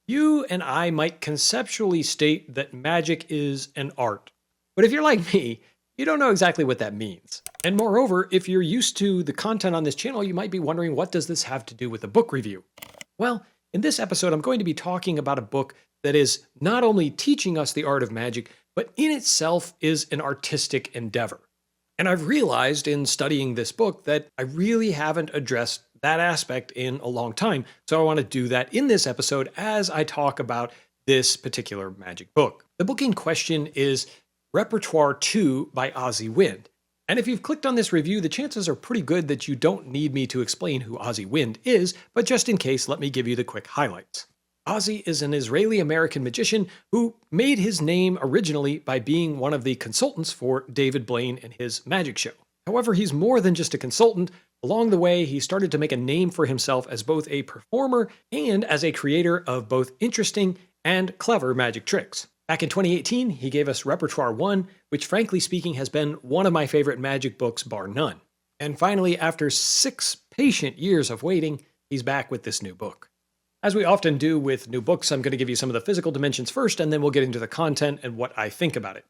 You and I might conceptually state that magic is an art. But if you're like me, you don't know exactly what that means. And moreover, if you're used to the content on this channel, you might be wondering, what does this have to do with a book review? Well, in this episode, I'm going to be talking about a book that is not only teaching us the art of magic, but in itself is an artistic endeavor. And I've realized in studying this book that I really haven't addressed that aspect in a long time. So I want to do that in this episode as I talk about this particular magic book. The book in question is Repertoire II by Asi Wind. And if you've clicked on this review, the chances are pretty good that you don't need me to explain who Asi Wind is, but just in case, let me give you the quick highlights. Asi is an Israeli-American magician who made his name originally by being one of the consultants for David Blaine and his magic show. However, he's more than just a consultant. Along the way, he started to make a name for himself as both a performer and as a creator of both interesting and clever magic tricks. Back in 2018, he gave us Repertoire I, which frankly speaking has been one of my favorite magic books bar none. And finally, after 6 patient years of waiting, he's back with this new book. As we often do with new books, I'm going to give you some of the physical dimensions first, and then we'll get into the content and what I think about it.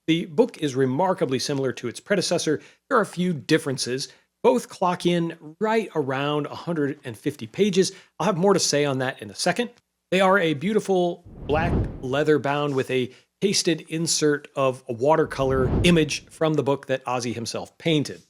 The book is remarkably similar to its predecessor. There are a few differences. Both clock in right around 150 pages. I'll have more to say on that in a second. They are a beautiful black leather bound with a pasted insert of a watercolor image from the book that Asi himself painted.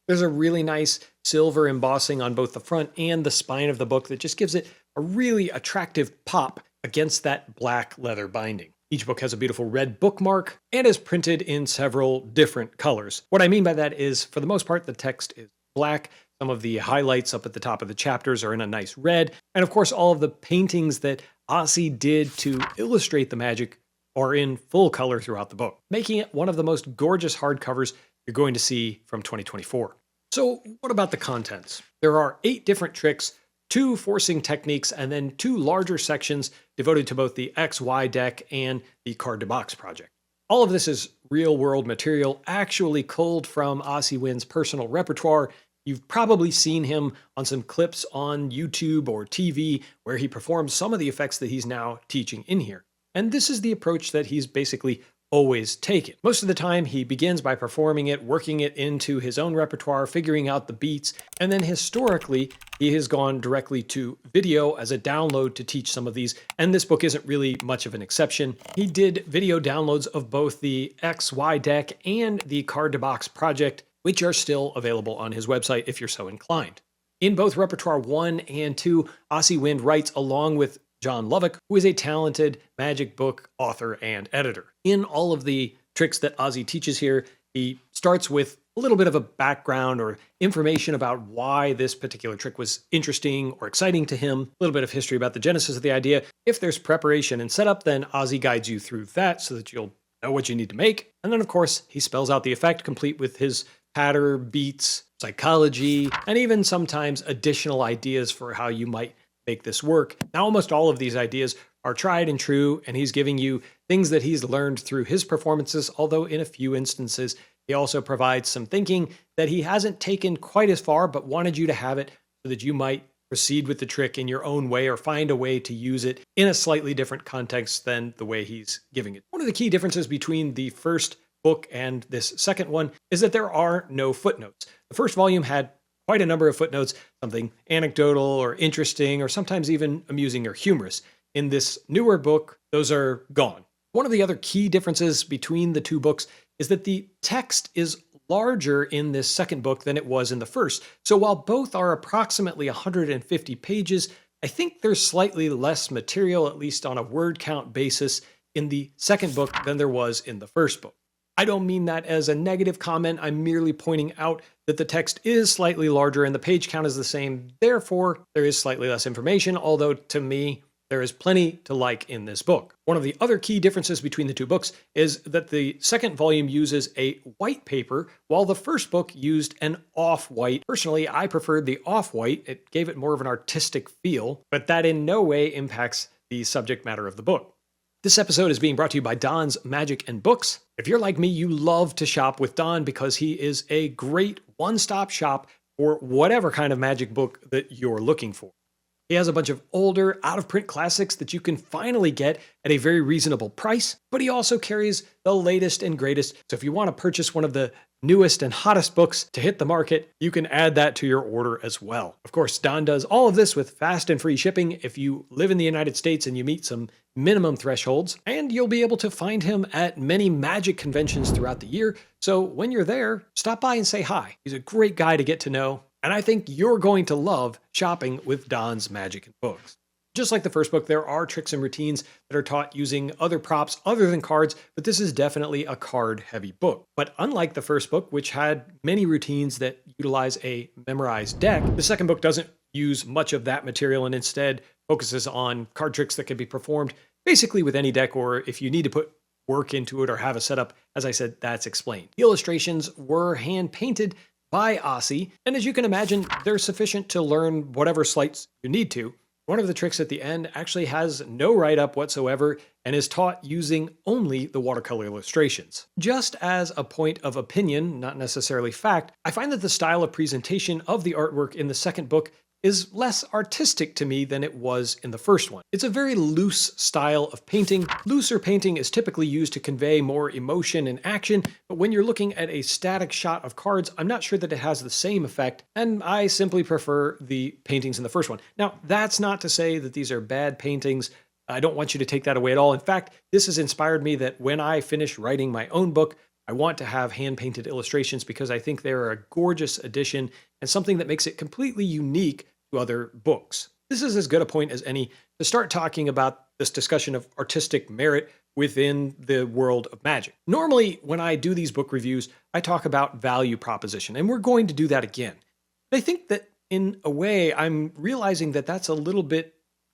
There's a really nice silver embossing on both the front and the spine of the book that just gives it a really attractive pop against that black leather binding. Each book has a beautiful red bookmark and is printed in several different colors. What I mean by that is, for the most part, the text is black. Some of the highlights up at the top of the chapters are in a nice red. And of course, all of the paintings that Asi did to illustrate the magic are in full color throughout the book, making it one of the most gorgeous hardcovers you're going to see from 2024. So what about the contents? There are 8 different tricks, 2 forcing techniques, and then 2 larger sections devoted to both the XY deck and the card to box project. All of this is real-world material actually culled from Asi Wind's personal repertoire. You've probably seen him on some clips on YouTube or TV where he performs some of the effects that he's now teaching in here. And this is the approach that he's basically always taken. Most of the time, he begins by performing it, working it into his own repertoire, figuring out the beats, and then historically, he has gone directly to video as a download to teach some of these, and this book isn't really much of an exception. He did video downloads of both the XY deck and the card to box project, which are still available on his website if you're so inclined. In both Repertoire 1 and 2, Asi Wind writes along with John Lovick, who is a talented magic book author and editor. In all of the tricks that Asi teaches here, he starts with a little bit of a background or information about why this particular trick was interesting or exciting to him, a little bit of history about the genesis of the idea. If there's preparation and setup, then Asi guides you through that so that you'll know what you need to make. And then, of course, he spells out the effect, complete with his patter, beats, psychology, and even sometimes additional ideas for how you might make this work. Now, almost all of these ideas are tried and true, and he's giving you things that he's learned through his performances, although in a few instances, he also provides some thinking that he hasn't taken quite as far, but wanted you to have it so that you might proceed with the trick in your own way or find a way to use it in a slightly different context than the way he's giving it. One of the key differences between the first book and this second one is that there are no footnotes. The first volume had quite a number of footnotes, something anecdotal or interesting, or sometimes even amusing or humorous. In this newer book, those are gone. One of the other key differences between the 2 books is that the text is larger in this second book than it was in the first. So while both are approximately 150 pages, I think there's slightly less material, at least on a word count basis, in the second book than there was in the first book. I don't mean that as a negative comment. I'm merely pointing out that the text is slightly larger and the page count is the same. Therefore, there is slightly less information, although to me, there is plenty to like in this book. One of the other key differences between the 2 books is that the second volume uses a white paper, while the first book used an off-white. Personally, I preferred the off-white. It gave it more of an artistic feel, but that in no way impacts the subject matter of the book. This episode is being brought to you by Don's Magic and Books. If you're like me, you love to shop with Don because he is a great one-stop shop for whatever kind of magic book that you're looking for. He has a bunch of older, out-of-print classics that you can finally get at a very reasonable price, but he also carries the latest and greatest. So if you want to purchase one of the newest and hottest books to hit the market, you can add that to your order as well. Of course, Don does all of this with fast and free shipping if you live in the United States and you meet some minimum thresholds, and you'll be able to find him at many magic conventions throughout the year. So when you're there, stop by and say hi. He's a great guy to get to know, and I think you're going to love shopping with Don's Magic and Books. Just like the first book, there are tricks and routines that are taught using other props other than cards, but this is definitely a card-heavy book. But unlike the first book, which had many routines that utilize a memorized deck, the second book doesn't use much of that material and instead focuses on card tricks that can be performed basically with any deck, or if you need to put work into it or have a setup, as I said, that's explained. The illustrations were hand-painted by Asi, and as you can imagine, they're sufficient to learn whatever sleights you need to. One of the tricks at the end actually has no write-up whatsoever and is taught using only the watercolor illustrations. Just as a point of opinion, not necessarily fact, I find that the style of presentation of the artwork in the second book is less artistic to me than it was in the first one. It's a very loose style of painting. Looser painting is typically used to convey more emotion and action, but when you're looking at a static shot of cards, I'm not sure that it has the same effect, and I simply prefer the paintings in the first one. Now, that's not to say that these are bad paintings. I don't want you to take that away at all. In fact, this has inspired me that when I finish writing my own book, I want to have hand-painted illustrations because I think they're a gorgeous addition and something that makes it completely unique to other books. This is as good a point as any to start talking about this discussion of artistic merit within the world of magic. Normally, when I do these book reviews, I talk about value proposition, and we're going to do that again. But I think that in a way, I'm realizing that that's a little bit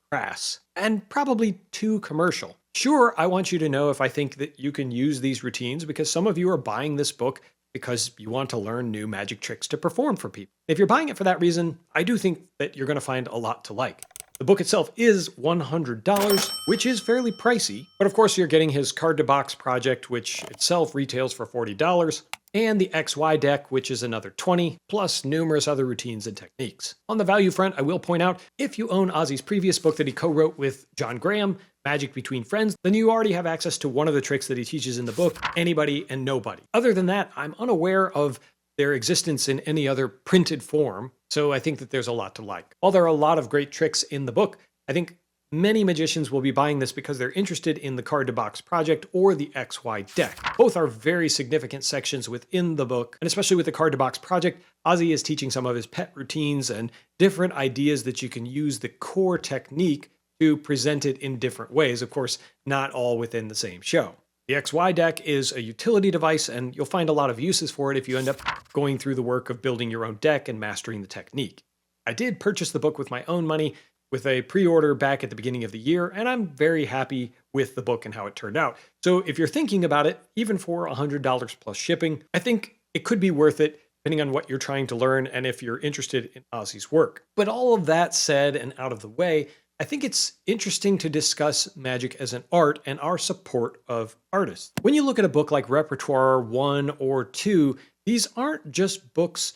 crass and probably too commercial. Sure, I want you to know if I think that you can use these routines because some of you are buying this book because you want to learn new magic tricks to perform for people. If you're buying it for that reason, I do think that you're going to find a lot to like. The book itself is $100, which is fairly pricey, but of course you're getting his card-to-box project, which itself retails for $40, and the XY deck, which is another $20, plus numerous other routines and techniques. On the value front, I will point out, if you own Asi's previous book that he co-wrote with John Graham, Magic Between Friends, then you already have access to one of the tricks that he teaches in the book, Anybody and Nobody. Other than that, I'm unaware of their existence in any other printed form, so I think that there's a lot to like. While there are a lot of great tricks in the book, I think many magicians will be buying this because they're interested in the card-to-box project or the XY deck. Both are very significant sections within the book, and especially with the card-to-box project, Asi is teaching some of his pet routines and different ideas that you can use the core technique to present it in different ways, of course, not all within the same show. The XY deck is a utility device, and you'll find a lot of uses for it if you end up going through the work of building your own deck and mastering the technique. I did purchase the book with my own money with a pre-order back at the beginning of the year, and I'm very happy with the book and how it turned out. So if you're thinking about it, even for $100 plus shipping, I think it could be worth it depending on what you're trying to learn and if you're interested in Asi's work. But all of that said and out of the way, I think it's interesting to discuss magic as an art and our support of artists. When you look at a book like Repertoire I or II, these aren't just books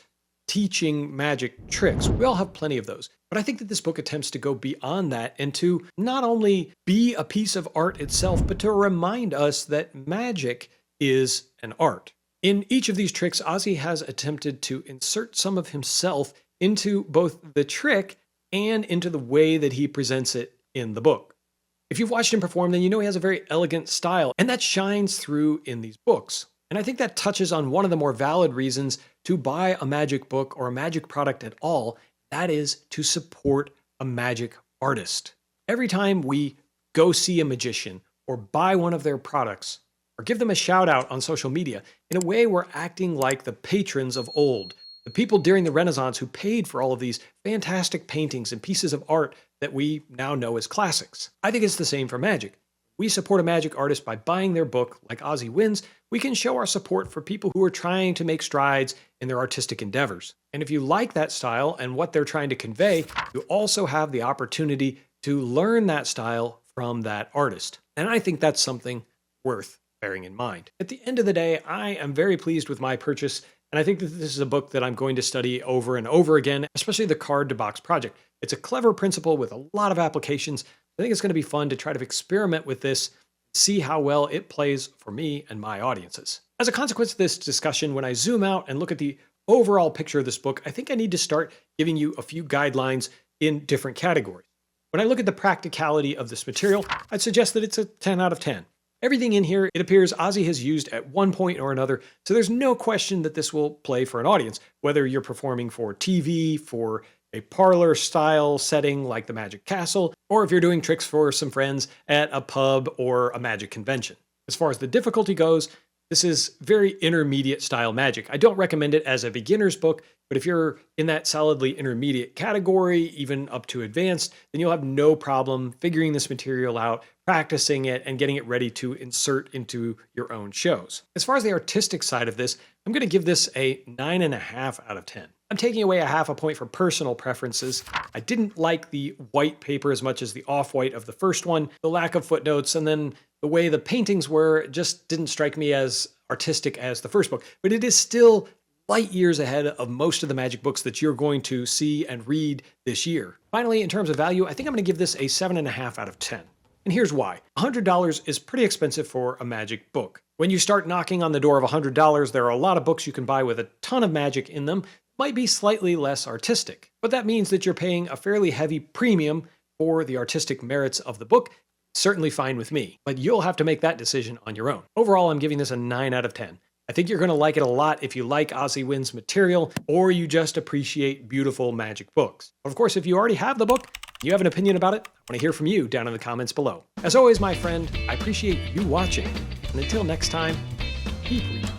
teaching magic tricks. We all have plenty of those. But I think that this book attempts to go beyond that and to not only be a piece of art itself, but to remind us that magic is an art. In each of these tricks, Asi has attempted to insert some of himself into both the trick and into the way that he presents it in the book. If you've watched him perform, then you know he has a very elegant style, and that shines through in these books. And I think that touches on one of the more valid reasons to buy a magic book or a magic product at all, that is to support a magic artist. Every time we go see a magician or buy one of their products or give them a shout out on social media, in a way we're acting like the patrons of old, the people during the Renaissance who paid for all of these fantastic paintings and pieces of art that we now know as classics. I think it's the same for magic. We support a magic artist by buying their book, like Asi Wind's. We can show our support for people who are trying to make strides in their artistic endeavors. And if you like that style and what they're trying to convey, you also have the opportunity to learn that style from that artist. And I think that's something worth bearing in mind. At the end of the day, I am very pleased with my purchase And I think that this is a book that I'm going to study over and over again, especially the card to box project. It's a clever principle with a lot of applications. I think it's going to be fun to try to experiment with this, see how well it plays for me and my audiences. As a consequence of this discussion, when I zoom out and look at the overall picture of this book, I think I need to start giving you a few guidelines in different categories. When I look at the practicality of this material, I'd suggest that it's a 10 out of 10. Everything in here, it appears Asi has used at one point or another, so there's no question that this will play for an audience, whether you're performing for TV, for a parlor style setting like the Magic Castle, or if you're doing tricks for some friends at a pub or a magic convention. As far as the difficulty goes, this is very intermediate style magic. I don't recommend it as a beginner's book, but if you're in that solidly intermediate category, even up to advanced, then you'll have no problem figuring this material out, practicing it, and getting it ready to insert into your own shows. As far as the artistic side of this, I'm going to give this a 9.5 out of 10. I'm taking away a half a point for personal preferences. I didn't like the white paper as much as the off-white of the first one, the lack of footnotes, and then the way the paintings were just didn't strike me as artistic as the first book. But it is still light years ahead of most of the magic books that you're going to see and read this year. Finally, in terms of value, I think I'm going to give this a 7.5 out of 10. And here's why. $100 is pretty expensive for a magic book. When you start knocking on the door of $100, there are a lot of books you can buy with a ton of magic in them, might be slightly less artistic. But that means that you're paying a fairly heavy premium for the artistic merits of the book. Certainly fine with me, but you'll have to make that decision on your own. Overall, I'm giving this a 9 out of 10. I think you're going to like it a lot if you like Asi Wind's material, or you just appreciate beautiful magic books. Of course, if you already have the book, you have an opinion about it, I want to hear from you down in the comments below. As always, my friend, I appreciate you watching, and until next time, keep reading.